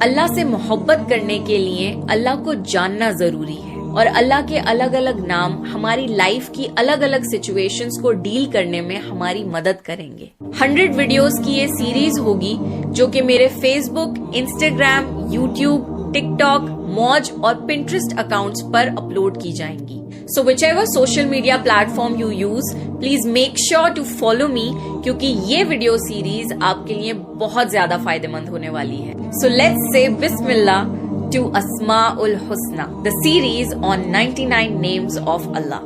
اللہ سے محبت کرنے کے لیے اللہ کو جاننا ضروری ہے، اور اللہ کے الگ الگ نام ہماری لائف کی الگ الگ سچویشنز کو ڈیل کرنے میں ہماری مدد کریں گے۔ 100 ویڈیوز کی یہ سیریز ہوگی جو کہ میرے فیس بک، انسٹاگرام، یوٹیوب، ٹک ٹاک، موج اور پنٹرسٹ اکاؤنٹس پر اپلوڈ کی جائیں گی۔ So whichever social media platform you use, please make sure to follow me کیونکہ یہ ویڈیو سیریز آپ کے لیے بہت زیادہ فائدہ مند ہونے والی ہے۔ So let's say بسم اللہ to Asma الحسنى, the series on 99 names of Allah۔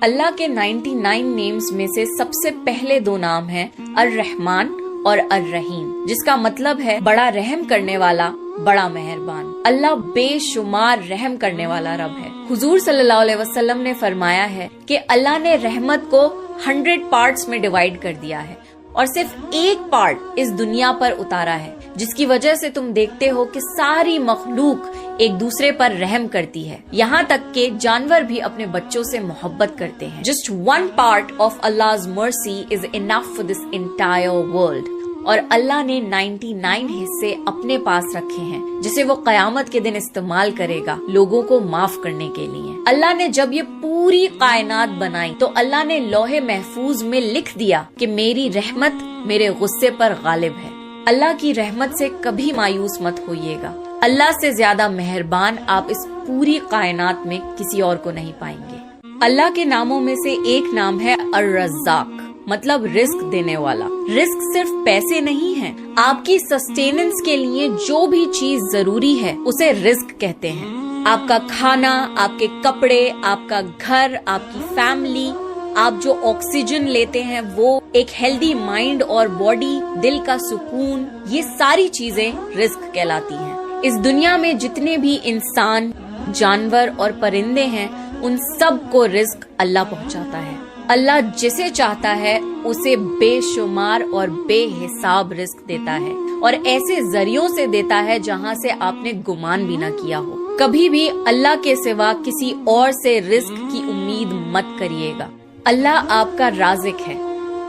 اللہ کے 99 نیمز میں سے سب سے پہلے 2 نام ہیں الرحمن اور الرحیم، جس کا مطلب ہے بڑا رحم کرنے والا، بڑا مہربان۔ اللہ بے شمار رحم کرنے والا رب ہے۔ حضور صلی اللہ علیہ وسلم نے فرمایا ہے کہ اللہ نے رحمت کو 100 پارٹس میں ڈیوائیڈ کر دیا ہے اور صرف ایک پارٹ اس دنیا پر اتارا ہے، جس کی وجہ سے تم دیکھتے ہو کہ ساری مخلوق ایک دوسرے پر رحم کرتی ہے، یہاں تک کہ جانور بھی اپنے بچوں سے محبت کرتے ہیں۔ Just one part of Allah's mercy is enough for this entire world۔ اور اللہ نے 99 حصے اپنے پاس رکھے ہیں جسے وہ قیامت کے دن استعمال کرے گا لوگوں کو معاف کرنے کے لیے۔ اللہ نے جب یہ پوری کائنات بنائی تو اللہ نے لوح محفوظ میں لکھ دیا کہ میری رحمت میرے غصے پر غالب ہے۔ اللہ کی رحمت سے کبھی مایوس مت ہوئیے گا۔ اللہ سے زیادہ مہربان آپ اس پوری کائنات میں کسی اور کو نہیں پائیں گے۔ اللہ کے ناموں میں سے ایک نام ہے الرزاق، مطلب رزق دینے والا۔ رزق صرف پیسے نہیں ہیں، آپ کی سسٹیننس کے لیے جو بھی چیز ضروری ہے اسے رزق کہتے ہیں۔ آپ کا کھانا، آپ کے کپڑے، آپ کا گھر، آپ کی فیملی، آپ جو آکسیجن لیتے ہیں وہ، ایک ہیلدی مائنڈ اور باڈی، دل کا سکون، یہ ساری چیزیں رزق کہلاتی ہیں۔ اس دنیا میں جتنے بھی انسان، جانور اور پرندے ہیں ان سب کو رزق اللہ پہنچاتا ہے۔ اللہ جسے چاہتا ہے اسے بے شمار اور بے حساب رزق دیتا ہے، اور ایسے ذریعوں سے دیتا ہے جہاں سے آپ نے گمان بھی نہ کیا ہو۔ کبھی بھی اللہ کے سوا کسی اور سے رزق کی امید مت کریے گا۔ اللہ آپ کا رازق ہے،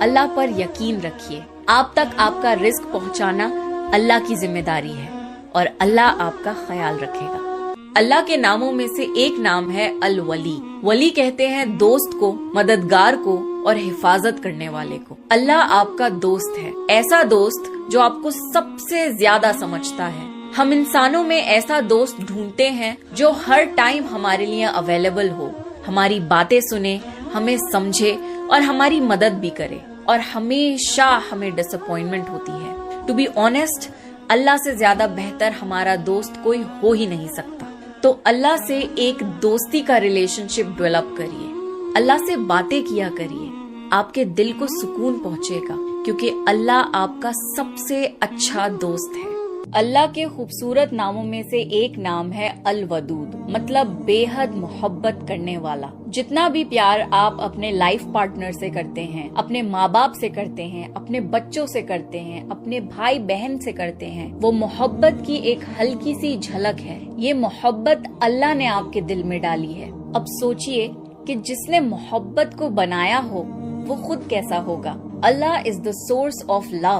اللہ پر یقین رکھیے۔ آپ تک آپ کا رزق پہنچانا اللہ کی ذمہ داری ہے اور اللہ آپ کا خیال رکھے گا۔ اللہ کے ناموں میں سے ایک نام ہے الولی۔ ولی کہتے ہیں دوست کو، مددگار کو اور حفاظت کرنے والے کو۔ اللہ آپ کا دوست ہے، ایسا دوست جو آپ کو سب سے زیادہ سمجھتا ہے۔ ہم انسانوں میں ایسا دوست ڈھونڈتے ہیں جو ہر ٹائم ہمارے لیے اویلیبل ہو، ہماری باتیں سنے، ہمیں سمجھے اور ہماری مدد بھی کرے، اور ہمیشہ ہمیں ڈس اپوائنٹمنٹ ہوتی ہے۔ ٹو بی آنیسٹ، اللہ سے زیادہ بہتر ہمارا دوست کوئی ہو ہی نہیں سکتا۔ تو اللہ سے ایک دوستی کا ریلیشن شپ ڈیولپ کریے، اللہ سے باتیں کیا کریے، آپ کے دل کو سکون پہنچے گا، کیونکہ اللہ آپ کا سب سے اچھا دوست ہے۔ اللہ کے خوبصورت ناموں میں سے ایک نام ہے الودود، مطلب بے حد محبت کرنے والا۔ جتنا بھی پیار آپ اپنے لائف پارٹنر سے کرتے ہیں، اپنے ماں باپ سے کرتے ہیں، اپنے بچوں سے کرتے ہیں، اپنے بھائی بہن سے کرتے ہیں، وہ محبت کی ایک ہلکی سی جھلک ہے۔ یہ محبت اللہ نے آپ کے دل میں ڈالی ہے۔ اب سوچئے کہ جس نے محبت کو بنایا ہو وہ خود کیسا ہوگا۔ اللہ از دا سورس آف لو۔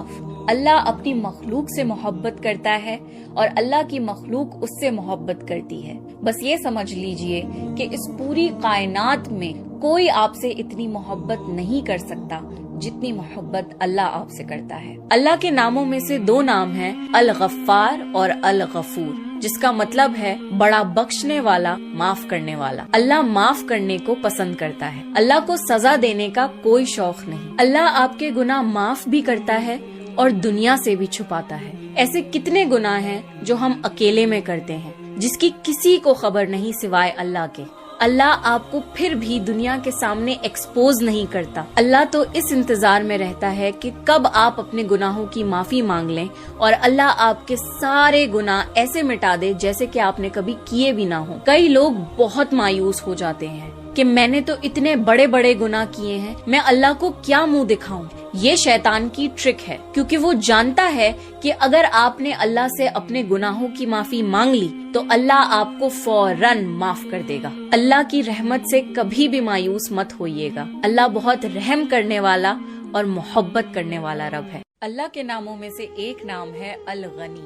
اللہ اپنی مخلوق سے محبت کرتا ہے اور اللہ کی مخلوق اس سے محبت کرتی ہے۔ بس یہ سمجھ لیجئے کہ اس پوری کائنات میں کوئی آپ سے اتنی محبت نہیں کر سکتا جتنی محبت اللہ آپ سے کرتا ہے۔ اللہ کے ناموں میں سے 2 نام ہیں الغفار اور الغفور، جس کا مطلب ہے بڑا بخشنے والا، معاف کرنے والا۔ اللہ معاف کرنے کو پسند کرتا ہے، اللہ کو سزا دینے کا کوئی شوق نہیں۔ اللہ آپ کے گناہ معاف بھی کرتا ہے اور دنیا سے بھی چھپاتا ہے۔ ایسے کتنے گناہ ہیں جو ہم اکیلے میں کرتے ہیں، جس کی کسی کو خبر نہیں سوائے اللہ کے۔ اللہ آپ کو پھر بھی دنیا کے سامنے ایکسپوز نہیں کرتا۔ اللہ تو اس انتظار میں رہتا ہے کہ کب آپ اپنے گناہوں کی معافی مانگ لیں اور اللہ آپ کے سارے گناہ ایسے مٹا دے جیسے کہ آپ نے کبھی کیے بھی نہ ہوں۔ کئی لوگ بہت مایوس ہو جاتے ہیں کہ میں نے تو اتنے بڑے بڑے گناہ کیے ہیں، میں اللہ کو کیا منہ دکھاؤں۔ یہ شیطان کی ٹرک ہے، کیونکہ وہ جانتا ہے کہ اگر آپ نے اللہ سے اپنے گناہوں کی معافی مانگ لی تو اللہ آپ کو فوراً معاف کر دے گا۔ اللہ کی رحمت سے کبھی بھی مایوس مت ہوئیے گا۔ اللہ بہت رحم کرنے والا اور محبت کرنے والا رب ہے۔ اللہ کے ناموں میں سے ایک نام ہے الغنی،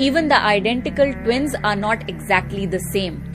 Even the identical twins are not exactly the same.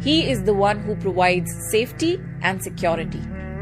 He is the one who provides safety and security.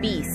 peace.